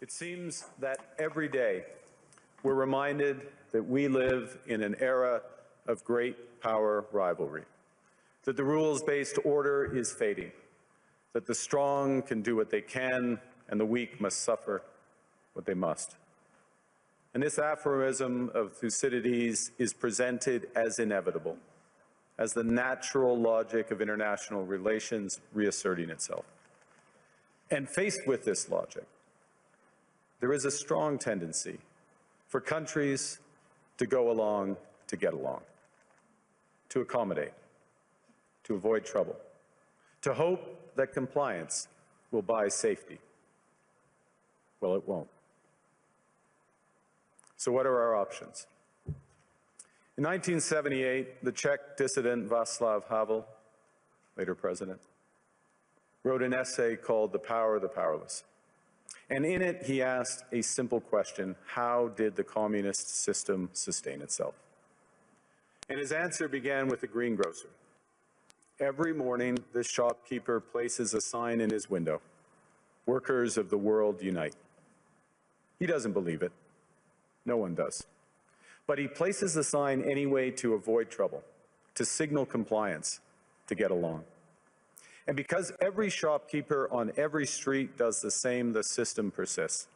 It seems that every day we're reminded that we live in an era of great power rivalry, that the rules-based order is fading, that the strong can do what they can and the weak must suffer what they must. And this aphorism of Thucydides is presented as inevitable, as the natural logic of international relations reasserting itself. And faced with this logic, there is a strong tendency for countries to go along to get along, to accommodate, to avoid trouble, to hope that compliance will buy safety. Well, it won't. So what are our options? In 1978, the Czech dissident Václav Havel, later president, wrote an essay called The Power of the Powerless. And in it, he asked a simple question: how did the communist system sustain itself? And his answer began with the greengrocer. Every morning, this shopkeeper places a sign in his window: "Workers of the world unite." He doesn't believe it. No one does. But he places the sign anyway to avoid trouble, to signal compliance, to get along. And because every shopkeeper on every street does the same, the system persists.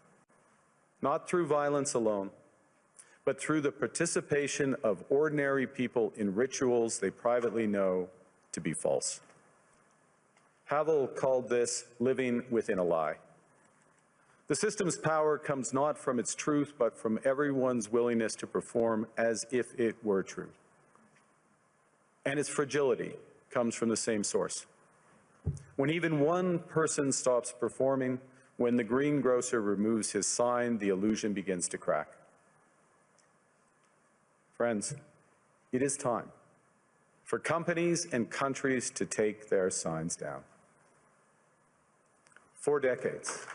Not through violence alone, but through the participation of ordinary people in rituals they privately know to be false. Havel called this living within a lie. The system's power comes not from its truth, but from everyone's willingness to perform as if it were true. And its fragility comes from the same source. When even one person stops performing, when the greengrocer removes his sign, the illusion begins to crack. Friends, it is time for companies and countries to take their signs down. For decades,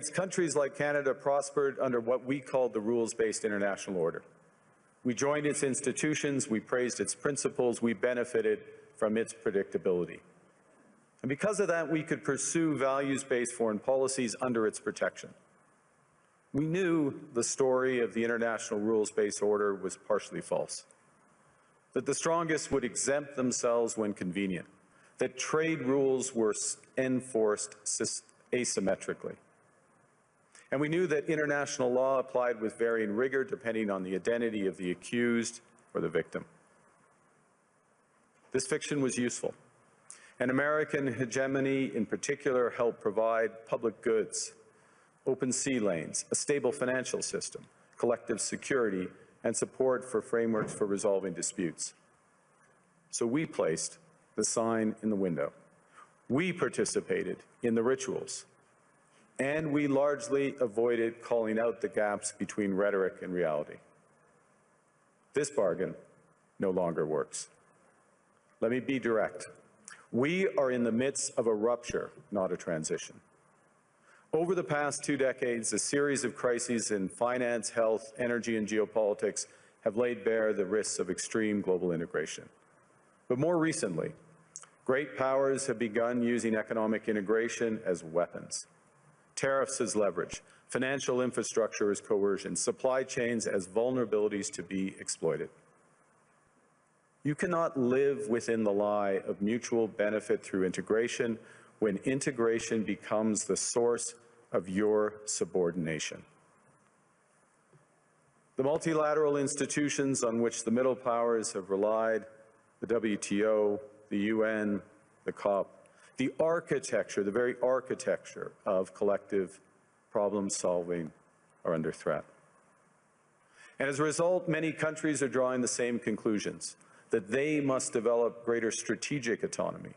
countries like Canada prospered under what we called the rules-based international order. We joined its institutions, we praised its principles, we benefited from its predictability. And because of that, we could pursue values-based foreign policies under its protection. We knew the story of the international rules-based order was partially false, that the strongest would exempt themselves when convenient, that trade rules were enforced asymmetrically. And we knew that international law applied with varying rigor depending on the identity of the accused or the victim. This fiction was useful, and American hegemony in particular helped provide public goods, open sea lanes, a stable financial system, collective security, and support for frameworks for resolving disputes. So we placed the sign in the window. We participated in the rituals, and we largely avoided calling out the gaps between rhetoric and reality. This bargain no longer works. Let me be direct. We are in the midst of a rupture, not a transition. Over the past 2 decades, a series of crises in finance, health, energy, and geopolitics have laid bare the risks of extreme global integration. But more recently, great powers have begun using economic integration as weapons. Tariffs as leverage, financial infrastructure as coercion, supply chains as vulnerabilities to be exploited. You cannot live within the lie of mutual benefit through integration when integration becomes the source of your subordination. The multilateral institutions on which the middle powers have relied, the WTO, the UN, the COP, the architecture, the very architecture of collective problem solving are under threat. And as a result, many countries are drawing the same conclusions, that they must develop greater strategic autonomy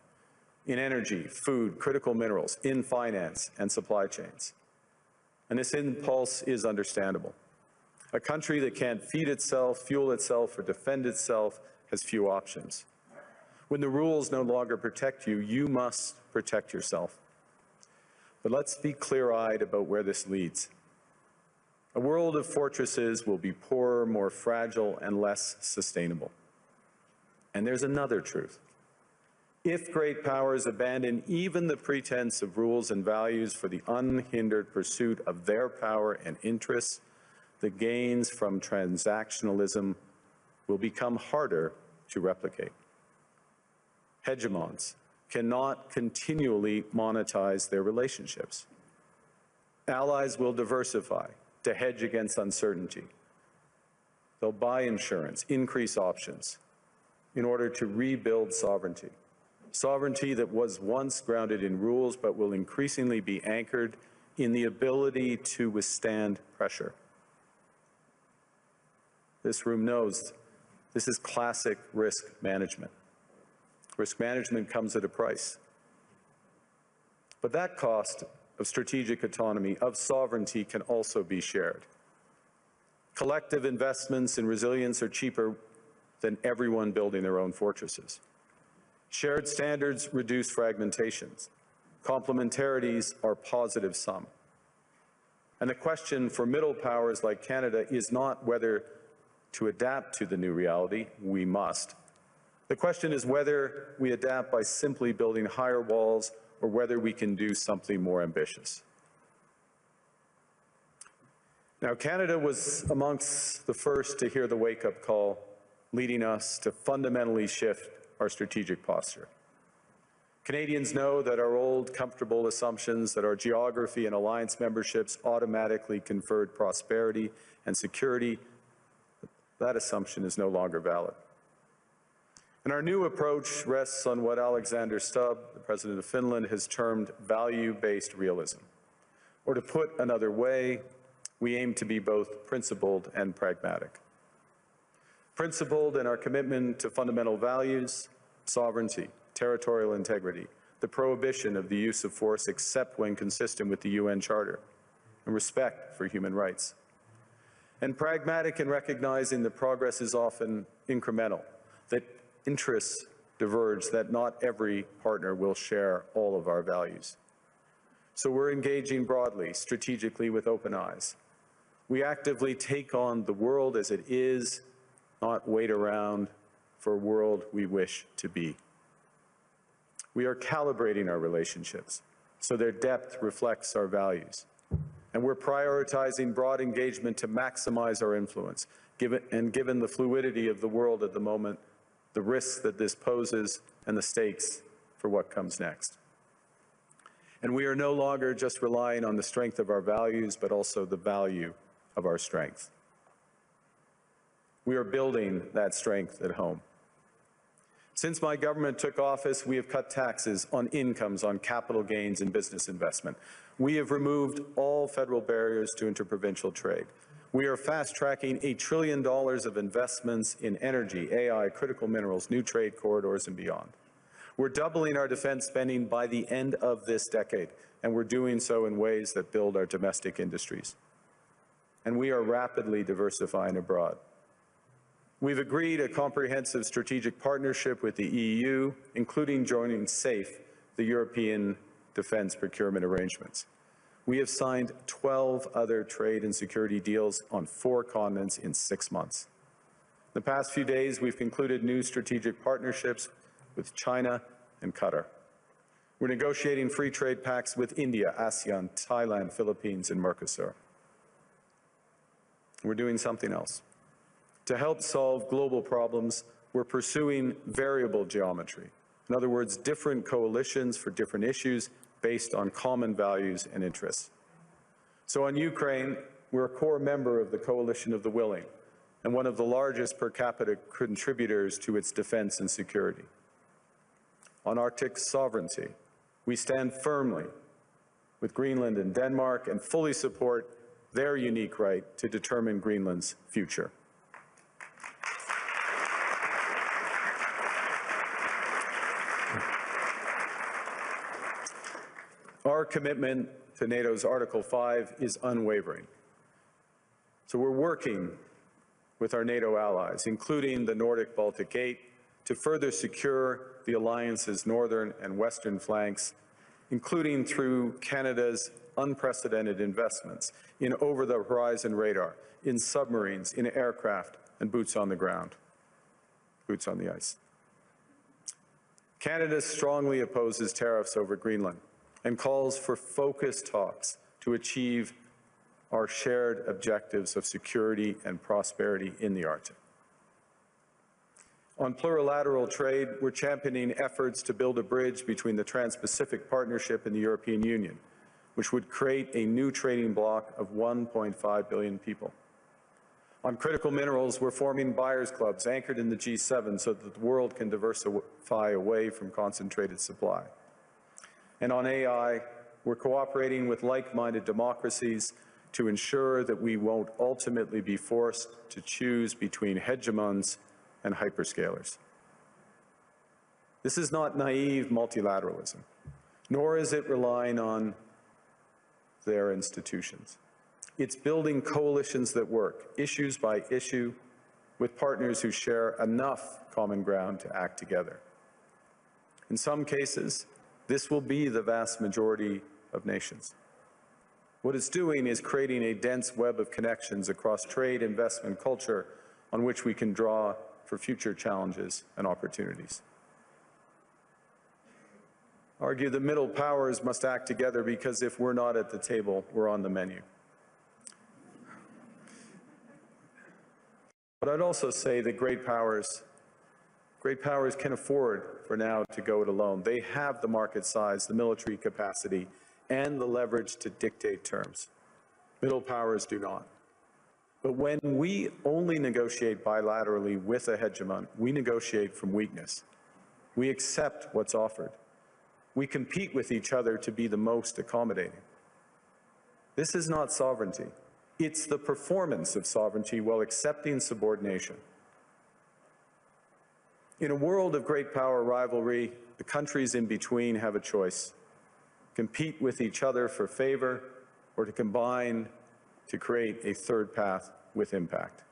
in energy, food, critical minerals, in finance and supply chains. And this impulse is understandable. A country that can't feed itself, fuel itself, or defend itself has few options. When the rules no longer protect you, you must protect yourself. But let's be clear-eyed about where this leads. A world of fortresses will be poorer, more fragile, and less sustainable. And there's another truth. If great powers abandon even the pretense of rules and values for the unhindered pursuit of their power and interests, the gains from transactionalism will become harder to replicate. Hegemons cannot continually monetize their relationships. Allies will diversify to hedge against uncertainty. They'll buy insurance, increase options in order to rebuild sovereignty. Sovereignty that was once grounded in rules but will increasingly be anchored in the ability to withstand pressure. This room knows this is classic risk management. Risk management comes at a price. But that cost of strategic autonomy, of sovereignty, can also be shared. Collective investments in resilience are cheaper than everyone building their own fortresses. Shared standards reduce fragmentations. Complementarities are positive sum. And the question for middle powers like Canada is not whether to adapt to the new reality. We must. The question is whether we adapt by simply building higher walls or whether we can do something more ambitious. Now, Canada was amongst the first to hear the wake-up call, leading us to fundamentally shift our strategic posture. Canadians know that our old, comfortable assumptions that our geography and alliance memberships automatically conferred prosperity and security, that assumption is no longer valid. And our new approach rests on what Alexander Stubb, the President of Finland, has termed value-based realism. Or to put another way, we aim to be both principled and pragmatic. Principled in our commitment to fundamental values, sovereignty, territorial integrity, the prohibition of the use of force except when consistent with the UN Charter, and respect for human rights. And pragmatic in recognizing that progress is often incremental, that interests diverge, that not every partner will share all of our values. So we're engaging broadly, strategically, with open eyes. We actively take on the world as it is, not wait around for a world we wish to be. We are calibrating our relationships so their depth reflects our values. And we're prioritizing broad engagement to maximize our influence, given the fluidity of the world at the moment, the risks that this poses, and the stakes for what comes next. And we are no longer just relying on the strength of our values, but also the value of our strength. We are building that strength at home. Since my government took office, we have cut taxes on incomes, on capital gains, and business investment. We have removed all federal barriers to interprovincial trade. We are fast-tracking $1 trillion of investments in energy, AI, critical minerals, new trade corridors, and beyond. We're doubling our defense spending by the end of this decade, and we're doing so in ways that build our domestic industries. And we are rapidly diversifying abroad. We've agreed a comprehensive strategic partnership with the EU, including joining SAFE, the European Defence Procurement Arrangements. We have signed 12 other trade and security deals on 4 continents in 6 months. In the past few days, we've concluded new strategic partnerships with China and Qatar. We're negotiating free trade pacts with India, ASEAN, Thailand, Philippines, and Mercosur. We're doing something else. To help solve global problems, we're pursuing variable geometry. In other words, different coalitions for different issues based on common values and interests. So on Ukraine, we're a core member of the Coalition of the Willing and one of the largest per capita contributors to its defense and security. On Arctic sovereignty, we stand firmly with Greenland and Denmark and fully support their unique right to determine Greenland's future. Our commitment to NATO's Article 5 is unwavering. So we're working with our NATO allies, including the Nordic-Baltic 8, to further secure the alliance's northern and western flanks, including through Canada's unprecedented investments in over-the-horizon radar, in submarines, in aircraft, and boots on the ground, boots on the ice. Canada strongly opposes tariffs over Greenland and calls for focused talks to achieve our shared objectives of security and prosperity in the Arctic. On plurilateral trade, we're championing efforts to build a bridge between the Trans-Pacific Partnership and the European Union, which would create a new trading bloc of 1.5 billion people. On critical minerals, we're forming buyers' clubs anchored in the G7 so that the world can diversify away from concentrated supply. And on AI, we're cooperating with like-minded democracies to ensure that we won't ultimately be forced to choose between hegemons and hyperscalers. This is not naive multilateralism, nor is it relying on their institutions. It's building coalitions that work, issues by issue, with partners who share enough common ground to act together. In some cases, this will be the vast majority of nations. What it's doing is creating a dense web of connections across trade, investment, culture, on which we can draw for future challenges and opportunities. Argue the middle powers must act together because if we're not at the table, we're on the menu. But I'd also say that great powers can afford for now to go it alone. They have the market size, the military capacity, and the leverage to dictate terms. Middle powers do not. But when we only negotiate bilaterally with a hegemon, we negotiate from weakness. We accept what's offered. We compete with each other to be the most accommodating. This is not sovereignty. It's the performance of sovereignty while accepting subordination. In a world of great power rivalry, the countries in between have a choice: compete with each other for favor, or to combine to create a third path with impact.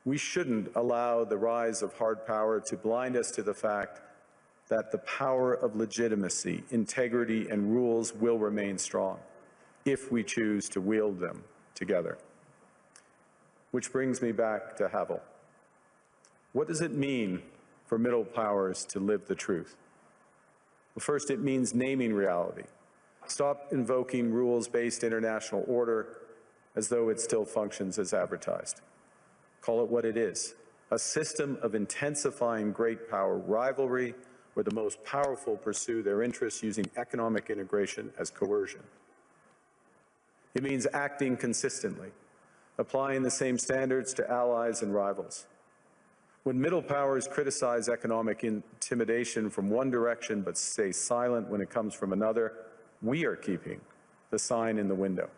We shouldn't allow the rise of hard power to blind us to the fact that the power of legitimacy, integrity, and rules will remain strong if we choose to wield them together. Which brings me back to Havel. What does it mean for middle powers to live the truth? Well, first, it means naming reality. Stop invoking rules-based international order as though it still functions as advertised. Call it what it is: a system of intensifying great power rivalry where the most powerful pursue their interests using economic integration as coercion. It means acting consistently, applying the same standards to allies and rivals. When middle powers criticize economic intimidation from one direction but stay silent when it comes from another, we are keeping the sign in the window.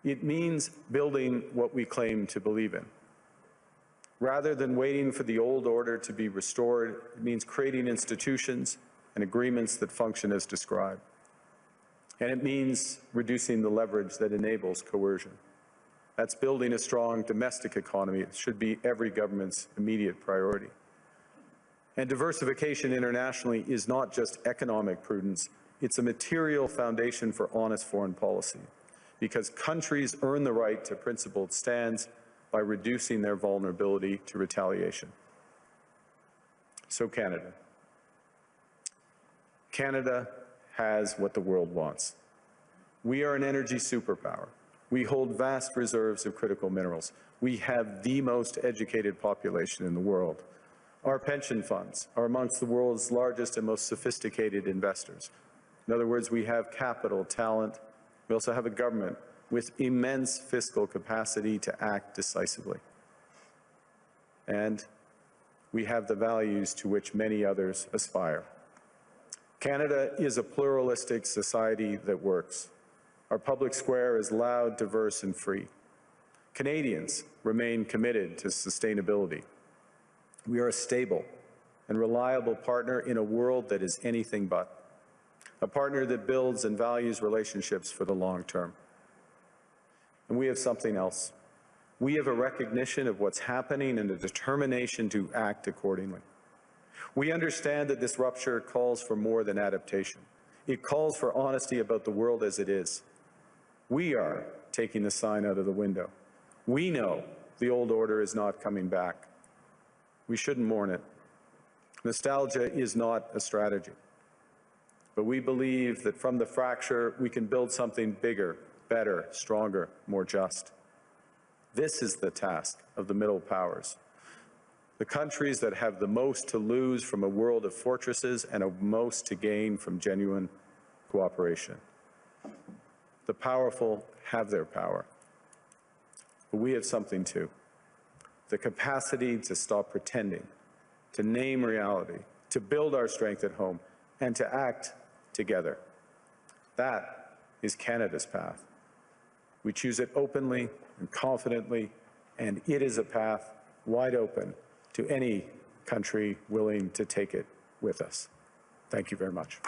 It means building what we claim to believe in. Rather than waiting for the old order to be restored, it means creating institutions and agreements that function as described. And it means reducing the leverage that enables coercion. That's building a strong domestic economy. It should be every government's immediate priority. And diversification internationally is not just economic prudence, it's a material foundation for honest foreign policy, because countries earn the right to principled stands by reducing their vulnerability to retaliation. So Canada. Canada has what the world wants. We are an energy superpower. We hold vast reserves of critical minerals. We have the most educated population in the world. Our pension funds are amongst the world's largest and most sophisticated investors. In other words, we have capital, talent. We also have a government with immense fiscal capacity to act decisively. And we have the values to which many others aspire. Canada is a pluralistic society that works. Our public square is loud, diverse, and free. Canadians remain committed to sustainability. We are a stable and reliable partner in a world that is anything but. A partner that builds and values relationships for the long term. And we have something else. We have a recognition of what's happening and a determination to act accordingly. We understand that this rupture calls for more than adaptation. It calls for honesty about the world as it is. We are taking the sign out of the window. We know the old order is not coming back. We shouldn't mourn it. Nostalgia is not a strategy, but we believe that from the fracture, we can build something bigger, better, stronger, more just. This is the task of the middle powers. The countries that have the most to lose from a world of fortresses and the most to gain from genuine cooperation. The powerful have their power, but we have something too. The capacity to stop pretending, to name reality, to build our strength at home, and to act together. That is Canada's path. We choose it openly and confidently, and it is a path wide open to any country willing to take it with us. Thank you very much.